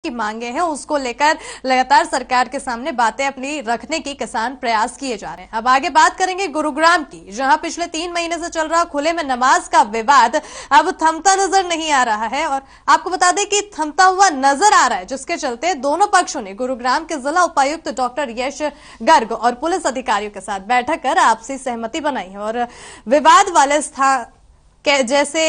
की मांगे हैं उसको लेकर लगातार सरकार के सामने बातें अपनी रखने की किसान प्रयास किए जा रहे हैं। अब आगे बात करेंगे गुरुग्राम की, जहां पिछले 3 महीने से चल रहा खुले में नमाज का विवाद अब थमता नजर नहीं आ रहा है। और आपको बता दें कि थमता हुआ नजर आ रहा है, जिसके चलते दोनों पक्षों ने गुरुग्राम के जिला उपायुक्त डॉक्टर यश गर्ग और पुलिस अधिकारियों के साथ बैठक कर आपसी सहमति बनाई है। और विवाद वाले स्थान जैसे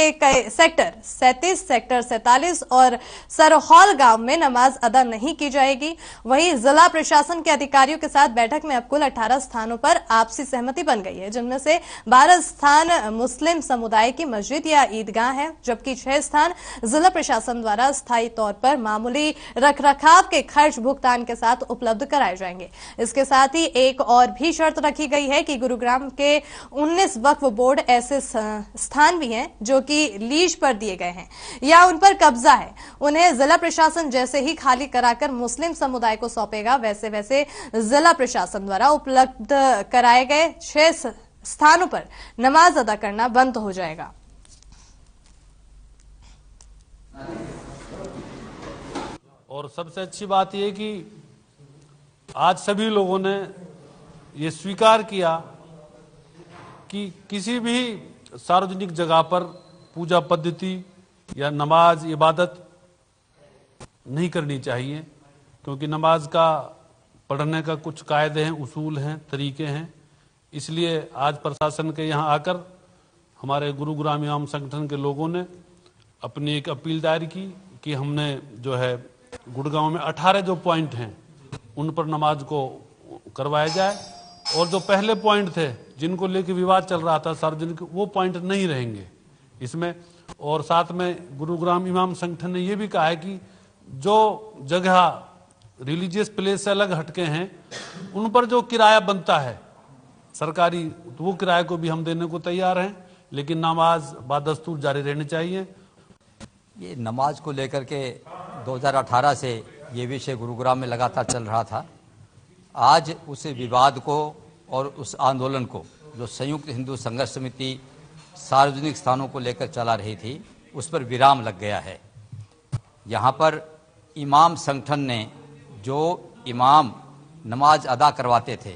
सेक्टर 37, सेक्टर 47 और सरहौल गांव में नमाज अदा नहीं की जाएगी। वहीं जिला प्रशासन के अधिकारियों के साथ बैठक में अब कुल 18 स्थानों पर आपसी सहमति बन गई है, जिनमें से 12 स्थान मुस्लिम समुदाय की मस्जिद या ईदगाह है, जबकि 6 स्थान जिला प्रशासन द्वारा स्थायी तौर पर मामूली रखरखाव के खर्च भुगतान के साथ उपलब्ध कराए जाएंगे। इसके साथ ही एक और भी शर्त रखी गई है कि गुरुग्राम के 19 वक्फ बोर्ड ऐसे स्थान भी हैं जो कि लीज पर दिए गए हैं या उन पर कब्जा है, उन्हें जिला प्रशासन जैसे ही खाली कराकर मुस्लिम समुदाय को सौंपेगा, वैसे वैसे जिला प्रशासन द्वारा उपलब्ध कराए गए 6 स्थानों पर नमाज अदा करना बंद हो जाएगा। और सबसे अच्छी बात यह कि आज सभी लोगों ने ये स्वीकार किया कि किसी भी सार्वजनिक जगह पर पूजा पद्धति या नमाज इबादत नहीं करनी चाहिए, क्योंकि नमाज का पढ़ने का कुछ कायदे हैं, उसूल हैं, तरीके हैं। इसलिए आज प्रशासन के यहाँ आकर हमारे गुरुग्राम इमाम संगठन के लोगों ने अपनी एक अपील दायर की कि हमने जो है गुड़गांव में 18 जो पॉइंट हैं उन पर नमाज को करवाया जाए, और जो पहले पॉइंट थे जिनको लेकर विवाद चल रहा था सार्वजनिक, वो पॉइंट नहीं रहेंगे इसमें। और साथ में गुरुग्राम इमाम संगठन ने ये भी कहा है कि जो जगह रिलीजियस प्लेस से अलग हटके हैं उन पर जो किराया बनता है सरकारी, तो वो किराए को भी हम देने को तैयार हैं, लेकिन नमाज बादस्तूर जारी रहनी चाहिए। ये नमाज को लेकर के 2018 से ये विषय गुरुग्राम में लगातार चल रहा था। आज उस विवाद को और उस आंदोलन को जो संयुक्त हिंदू संघर्ष समिति सार्वजनिक स्थानों को लेकर चला रही थी, उस पर विराम लग गया है। यहाँ पर इमाम संगठन ने जो इमाम नमाज अदा करवाते थे,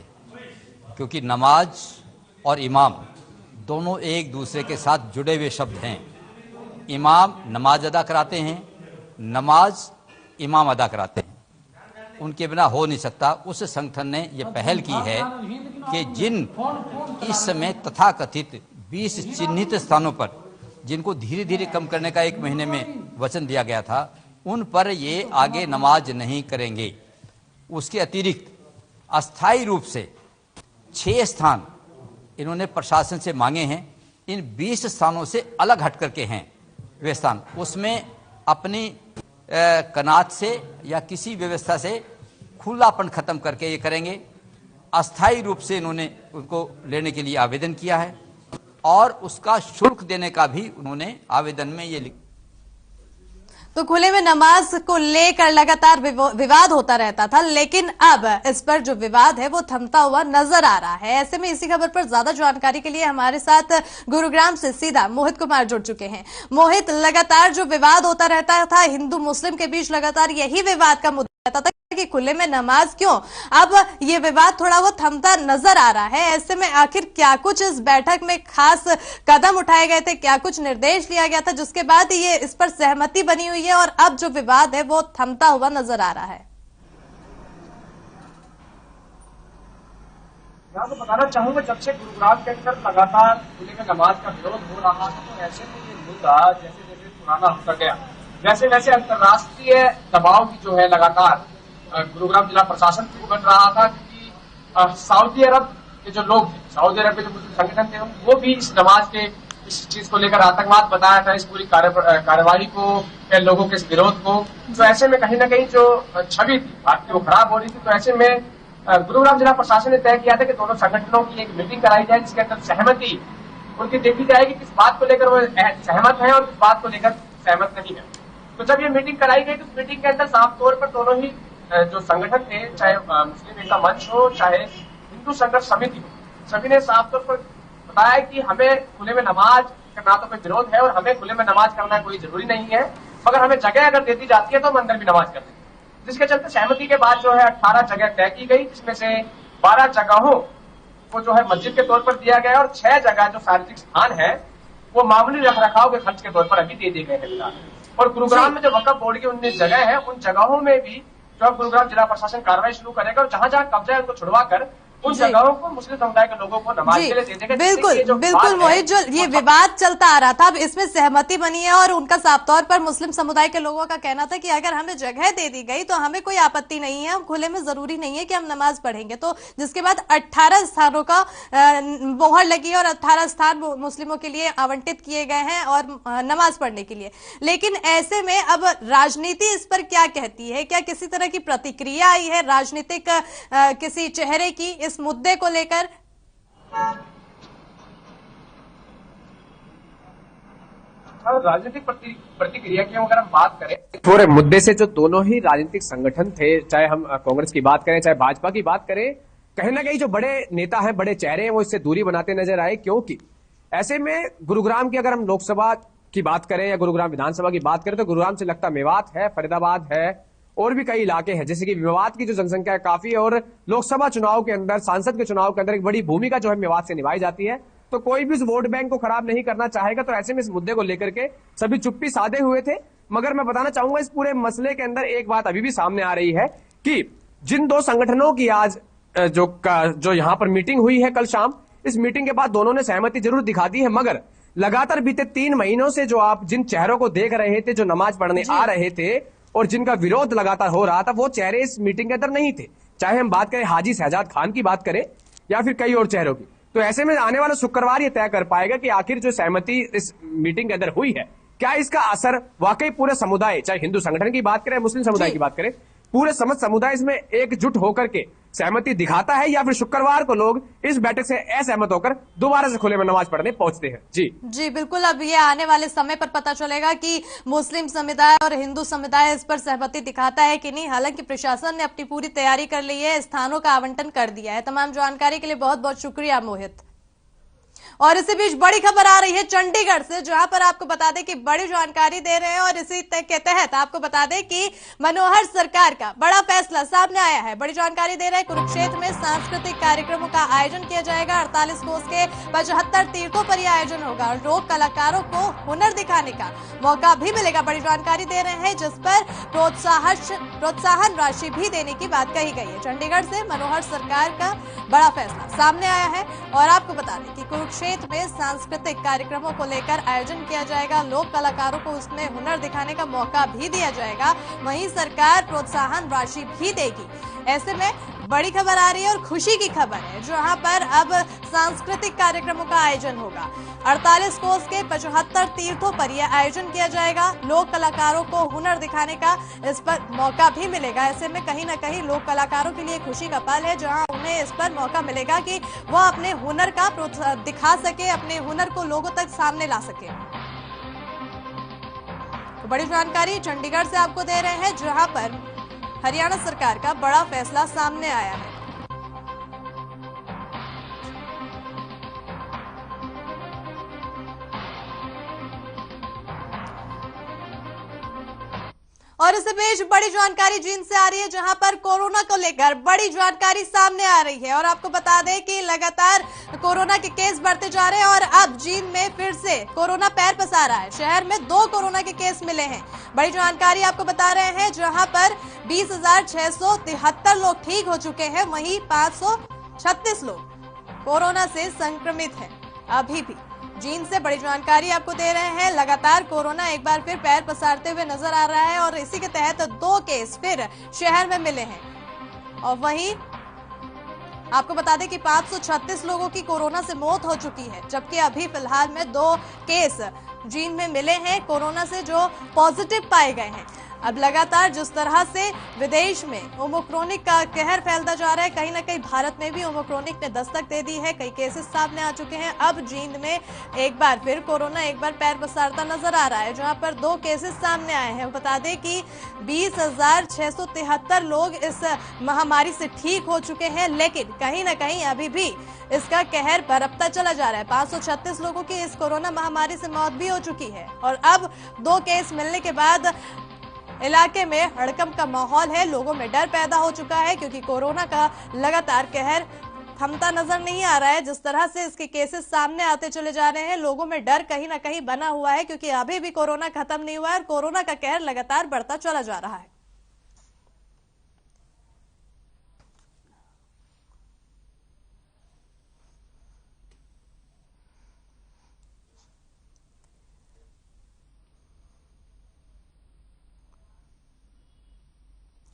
क्योंकि नमाज और इमाम दोनों एक दूसरे के साथ जुड़े हुए शब्द हैं। इमाम नमाज अदा कराते हैं, नमाज इमाम अदा कराते हैं, उनके बिना हो नहीं सकता। उस संगठन ने यह पहल की है कि जिन इस समय तथाकथित 20 चिन्हित स्थानों पर, जिनको धीरे धीरे कम करने का 1 महीने में वचन दिया गया था, उन पर ये आगे नमाज नहीं करेंगे। उसके अतिरिक्त अस्थायी रूप से 6 स्थान इन्होंने प्रशासन से मांगे हैं। इन 20 स्थानों से अलग हट करके हैं वे स्थान, उसमें अपनी कनात से या किसी व्यवस्था से खुलापन खत्म करके ये करेंगे। अस्थायी रूप से इन्होंने उनको लेने के लिए आवेदन किया है और उसका शुल्क देने का भी उन्होंने आवेदन में ये लिखा। तो खुले में नमाज को लेकर लगातार विवाद होता रहता था, लेकिन अब इस पर जो विवाद है वो थमता हुआ नजर आ रहा है। ऐसे में इसी खबर पर ज्यादा जानकारी के लिए हमारे साथ गुरुग्राम से सीधा मोहित कुमार जुड़ चुके हैं। मोहित, लगातार जो विवाद होता रहता था हिंदू मुस्लिम के बीच, लगातार यही विवाद का मुद्दा रहता था कि खुले में नमाज क्यों, अब ये विवाद थोड़ा वो थमता नजर आ रहा है। ऐसे में आखिर क्या कुछ इस बैठक में खास कदम उठाए गए थे, क्या कुछ निर्देश लिया गया था जिसके बाद ये इस पर सहमति बनी हुई है और अब जो विवाद है वो थमता हुआ नजर आ रहा है? मैं तो बताना चाहूंगा, जब से गुरुग्राम के अंदर लगातार खुले में नमाज का विरोध हो रहा था, तो ऐसे में ये मुद्दा जैसे जैसे पुराना होता गया, वैसे वैसे अंतर्राष्ट्रीय दबाव की जो है लगातार गुरुग्राम जिला प्रशासन को बन रहा था, क्योंकि सऊदी अरब के जो लोग थे, सऊदी अरब के जो मुस्लिम संगठन थे, वो भी इस नमाज के इस चीज को लेकर आतंकवाद बताया था, इस पूरी कार्यवाही को, लोगों के इस विरोध को। तो ऐसे में कहीं ना कहीं जो छवि थी भारत की वो खराब हो रही थी। तो ऐसे में गुरुग्राम जिला प्रशासन ने तय किया था कि दोनों संगठनों की एक मीटिंग कराई जाए, जिसके अंदर सहमति उनकी देखी जाएगी किस बात को लेकर वो सहमत है और किस बात को लेकर सहमत नहीं है। तो जब ये मीटिंग कराई गई तो मीटिंग के अंदर साफ तौर पर दोनों ही जो संगठन थे, चाहे मुस्लिम एकता मंच हो चाहे हिंदू संघर्ष समिति हो, सभी ने साफ तौर पर बताया कि हमें खुले में नमाज करना तो कोई विरोध है और हमें खुले में नमाज करना कोई जरूरी नहीं है, मगर हमें जगह अगर देती जाती है तो हम अंदर भी नमाज कर सकते हैं। जिसके चलते सहमति के बाद जो है 18 जगह तय की गई, जिसमें से 12 जगहों को जो है मस्जिद के तौर पर दिया गया और 6 जगह जो सार्वजनिक स्थान है वो मामूली रखरखाव के खर्च के तौर पर अभी दे दिए गए हैं। और गुरुग्राम में जो वक्फ बोर्ड की 19 जगह है, उन जगहों में भी जो अब गुरुग्राम जिला प्रशासन कार्रवाई शुरू करेगा और जहां जहां कब्जा है उनको छुड़वा कर उन जगहों को मुस्लिम समुदाय के लोगों को नमाज के लिए दे देंगे। बिल्कुल बिल्कुल मोहित, जो ये विवाद चलता आ रहा था, अब इसमें सहमति बनी है और उनका साफ तौर पर मुस्लिम समुदाय के लोगों का कहना था कि अगर हमें जगह दे दी गई तो हमें कोई आपत्ति नहीं है, हम खुले में जरूरी नहीं है कि हम नमाज पढ़ेंगे। तो जिसके बाद 18 स्थानों का मोहर लगी और 18 स्थान मुस्लिमों के लिए आवंटित किए गए हैं और नमाज पढ़ने के लिए। लेकिन ऐसे में अब राजनीति इस पर क्या कहती है? क्या किसी तरह की प्रतिक्रिया आई है राजनीतिक किसी चेहरे की इस मुद्दे को लेकर? राजनीतिक प्रतिक्रिया की अगर हम बात करें, पूरे मुद्दे से जो दोनों ही राजनीतिक संगठन थे, चाहे हम कांग्रेस की बात करें चाहे भाजपा की बात करें, कहीं ना कहीं जो बड़े नेता हैं, बड़े चेहरे हैं, वो इससे दूरी बनाते नजर आए। क्योंकि ऐसे में गुरुग्राम की अगर हम लोकसभा की बात करें या गुरुग्राम विधानसभा की बात करें तो गुरुग्राम से लगता मेवात है, फरीदाबाद है और भी कई इलाके हैं। जैसे कि मेवात की जो जनसंख्या है काफी है और लोकसभा चुनाव के अंदर, सांसद के चुनाव के अंदर एक बड़ी भूमिका जो है मेवात से निभाई जाती है। तो कोई भी इस वोट बैंक को खराब नहीं करना चाहेगा। तो ऐसे में इस मुद्दे को लेकर के सभी चुप्पी साधे हुए थे। मगर मैं बताना चाहूंगा इस पूरे मसले के अंदर एक बात अभी भी सामने आ रही है कि जिन दो संगठनों की आज जो यहां पर मीटिंग हुई है कल शाम, इस मीटिंग के बाद दोनों ने सहमति जरूर दिखा दी है। मगर लगातार बीते 3 महीनों से जो आप जिन चेहरों को देख रहे थे, जो नमाज पढ़ने आ रहे थे और जिनका विरोध लगातार हो रहा था, वो चेहरे इस मीटिंग के अंदर नहीं थे। चाहे हम बात करें हाजी शहजाद खान की बात करें या फिर कई और चेहरों की। तो ऐसे में आने वाला शुक्रवार ये तय कर पाएगा कि आखिर जो सहमति इस मीटिंग के अंदर हुई है, क्या इसका असर वाकई पूरे समुदाय, चाहे हिंदू संगठन की बात करें, मुस्लिम समुदाय की बात करें, पूरे समस्त समुदाय इसमें एकजुट होकर के सहमति दिखाता है या फिर शुक्रवार को लोग इस बैठक से असहमत होकर दोबारा से खुले में नमाज पढ़ने पहुंचते हैं। जी बिल्कुल, अब ये आने वाले समय पर पता चलेगा कि मुस्लिम समुदाय और हिंदू समुदाय इस पर सहमति दिखाता है कि नहीं। हालांकि प्रशासन ने अपनी पूरी तैयारी कर ली है, स्थानों का आवंटन कर दिया है। तमाम जानकारी के लिए बहुत बहुत शुक्रिया मोहित। और इसी बीच बड़ी खबर आ रही है चंडीगढ़ से, जहां पर आपको बता दें कि बड़ी जानकारी दे रहे हैं और इसी के तहत आपको बता दें कि मनोहर सरकार का बड़ा फैसला सामने आया है। बड़ी जानकारी दे रहे हैं कुरुक्षेत्र में सांस्कृतिक कार्यक्रमों का आयोजन किया जाएगा। 48 कोस के 75 तीर्थों पर यह आयोजन होगा और लोक कलाकारों को हुनर दिखाने का मौका भी मिलेगा। बड़ी जानकारी दे रहे हैं जिस पर प्रोत्साहन राशि भी देने की बात कही गई है। चंडीगढ़ से मनोहर सरकार का बड़ा फैसला सामने आया है और आपको बता दें कि कुरुक्षेत्र में सांस्कृतिक कार्यक्रमों को लेकर आयोजन किया जाएगा। लोक कलाकारों को उसमें हुनर दिखाने का मौका भी दिया जाएगा, वहीं सरकार प्रोत्साहन राशि भी देगी। ऐसे में बड़ी खबर आ रही है और खुशी की खबर है, जहां पर अब सांस्कृतिक कार्यक्रमों का आयोजन होगा। 48 कोस के 75 तीर्थों पर यह आयोजन किया जाएगा। लोक कलाकारों को हुनर दिखाने का इस पर मौका भी मिलेगा। ऐसे में कहीं ना कहीं लोक कलाकारों के लिए खुशी का पल है, जहां उन्हें इस पर मौका मिलेगा कि वह अपने हुनर का दिखा सके, अपने हुनर को लोगों तक सामने ला सके। तो बड़ी जानकारी चंडीगढ़ से आपको दे रहे हैं, जहां पर हरियाणा सरकार का बड़ा फैसला सामने आया है। और इस बीच बड़ी जानकारी जींद से आ रही है, जहां पर कोरोना को लेकर बड़ी जानकारी सामने आ रही है। और आपको बता दें कि लगातार कोरोना के केस बढ़ते जा रहे हैं और अब जींद में फिर से कोरोना पैर पसार रहा है। शहर में 2 कोरोना के केस मिले हैं। बड़ी जानकारी आपको बता रहे हैं, जहां पर 20,673 लोग ठीक हो चुके हैं, वहीं 536 लोग कोरोना से संक्रमित हैं। अभी भी जींद से बड़ी जानकारी आपको दे रहे हैं। लगातार कोरोना एक बार फिर पैर पसारते हुए नजर आ रहा है और इसी के तहत 2 केस फिर शहर में मिले हैं। और वहीं आपको बता दें कि 536 लोगों की कोरोना से मौत हो चुकी है, जबकि अभी फिलहाल में 2 केस जींद में मिले हैं कोरोना से, जो पॉजिटिव पाए गए हैं। अब लगातार जिस तरह से विदेश में ओमिक्रॉनिक का कहर फैलता जा रहा है, कहीं ना कहीं भारत में भी ओमिक्रॉनिक ने दस्तक दे दी है। कई केसेस सामने आ चुके हैं। अब जींद में एक बार फिर कोरोना एक बार पैर पसारता नजर आ रहा है, जहां पर 2 केसेस सामने आए हैं। बता दें कि 20,673 लोग इस महामारी से ठीक हो चुके हैं, लेकिन कहीं ना कहीं अभी भी इसका कहर बरपता चला जा रहा है। 536 लोगों की इस कोरोना महामारी से मौत भी हो चुकी है और अब 2 केस मिलने के बाद इलाके में हड़कंप का माहौल है, लोगों में डर पैदा हो चुका है क्योंकि कोरोना का लगातार कहर थमता नजर नहीं आ रहा है। जिस तरह से इसके केसेस सामने आते चले जा रहे हैं, लोगों में डर कहीं ना कहीं बना हुआ है क्योंकि अभी भी कोरोना खत्म नहीं हुआ है और कोरोना का कहर लगातार बढ़ता चला जा रहा है।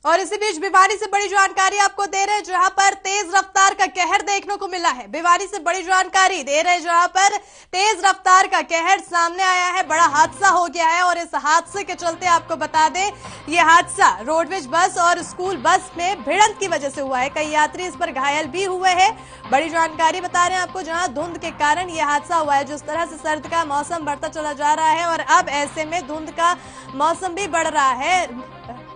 और इसी बीच भिवानी से बड़ी जानकारी आपको दे रहे हैं, जहां पर तेज रफ्तार का कहर देखने को मिला है। भिवानी से बड़ी जानकारी दे रहे हैं, जहां पर तेज रफ्तार का कहर सामने आया है। बड़ा हादसा हो गया है और इस हादसे के चलते आपको बता दें, यह हादसा रोडवेज बस और स्कूल बस में भिड़ंत की वजह से हुआ है। कई यात्री इस पर घायल भी हुए हैं। बड़ी जानकारी बता रहे हैं आपको, जहां धुंध के कारण यह हादसा हुआ है। जिस तरह से सर्द का मौसम बढ़ता चला जा रहा है और अब ऐसे में धुंध का मौसम भी बढ़ रहा है,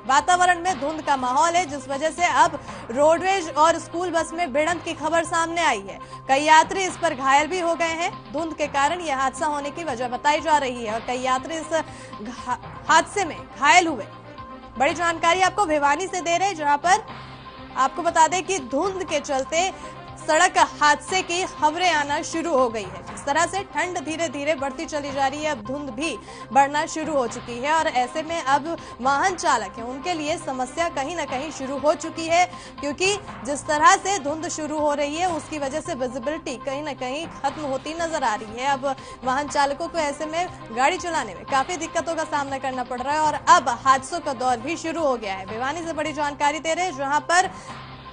वातावरण में धुंध का माहौल है, जिस वजह से अब रोडवेज और स्कूल बस में भिड़ंत की खबर सामने आई है। कई यात्री इस पर घायल भी हो गए हैं। धुंध के कारण यह हादसा होने की वजह बताई जा रही है और कई यात्री इस हादसे में घायल हुए। बड़ी जानकारी आपको भिवानी से दे रहे हैं, जहां पर आपको बता दें कि धुंध के चलते सड़क हादसे की खबरें आना शुरू हो गई है। जिस तरह से ठंड धीरे धीरे बढ़ती चली जा रही है, अब धुंध भी बढ़ना शुरू हो चुकी है और ऐसे में अब वाहन चालक हैं, उनके लिए समस्या कहीं ना कहीं शुरू हो चुकी है क्योंकि जिस तरह से धुंध शुरू हो रही है उसकी वजह से विजिबिलिटी कहीं ना कहीं खत्म होती नजर आ रही है। अब वाहन चालकों को ऐसे में गाड़ी चलाने में काफी दिक्कतों का सामना करना पड़ रहा है और अब हादसों का दौर भी शुरू हो गया है। भिवानी से बड़ी जानकारी दे रहे हैं, जहां पर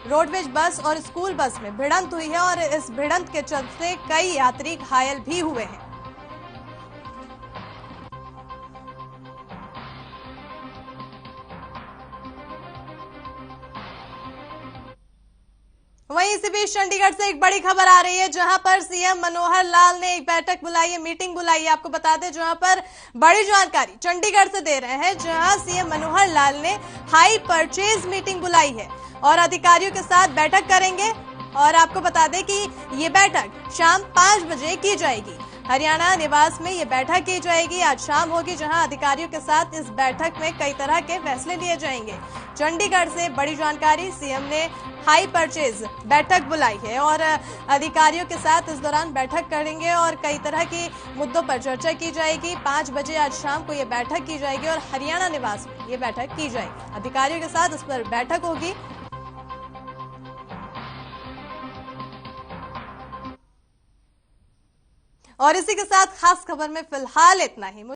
रोडवेज बस और स्कूल बस में भिड़ंत हुई है और इस भिड़ंत के चलते कई यात्री घायल भी हुए हैं। वहीं इसी बीच चंडीगढ़ से एक बड़ी खबर आ रही है, जहां पर सीएम मनोहर लाल ने एक बैठक बुलाई है, मीटिंग बुलाई है। आपको बता दें, जहां पर बड़ी जानकारी चंडीगढ़ से दे रहे हैं, जहां सीएम मनोहर लाल ने हाई परचेज मीटिंग बुलाई है और अधिकारियों के साथ बैठक करेंगे। और आपको बता दें कि ये बैठक शाम 5 बजे की जाएगी। हरियाणा निवास में ये बैठक की जाएगी, आज शाम होगी, जहां अधिकारियों के साथ इस बैठक में कई तरह के फैसले लिए जाएंगे। चंडीगढ़ से बड़ी जानकारी, सीएम ने हाई परचेज बैठक बुलाई है और अधिकारियों के साथ इस दौरान बैठक करेंगे और कई तरह के मुद्दों पर चर्चा की जाएगी। 5 बजे आज शाम को ये बैठक की जाएगी और हरियाणा निवास में ये बैठक की जाएगी। अधिकारियों के साथ इस पर बैठक होगी। और इसी के साथ खास खबर में फिलहाल इतना ही।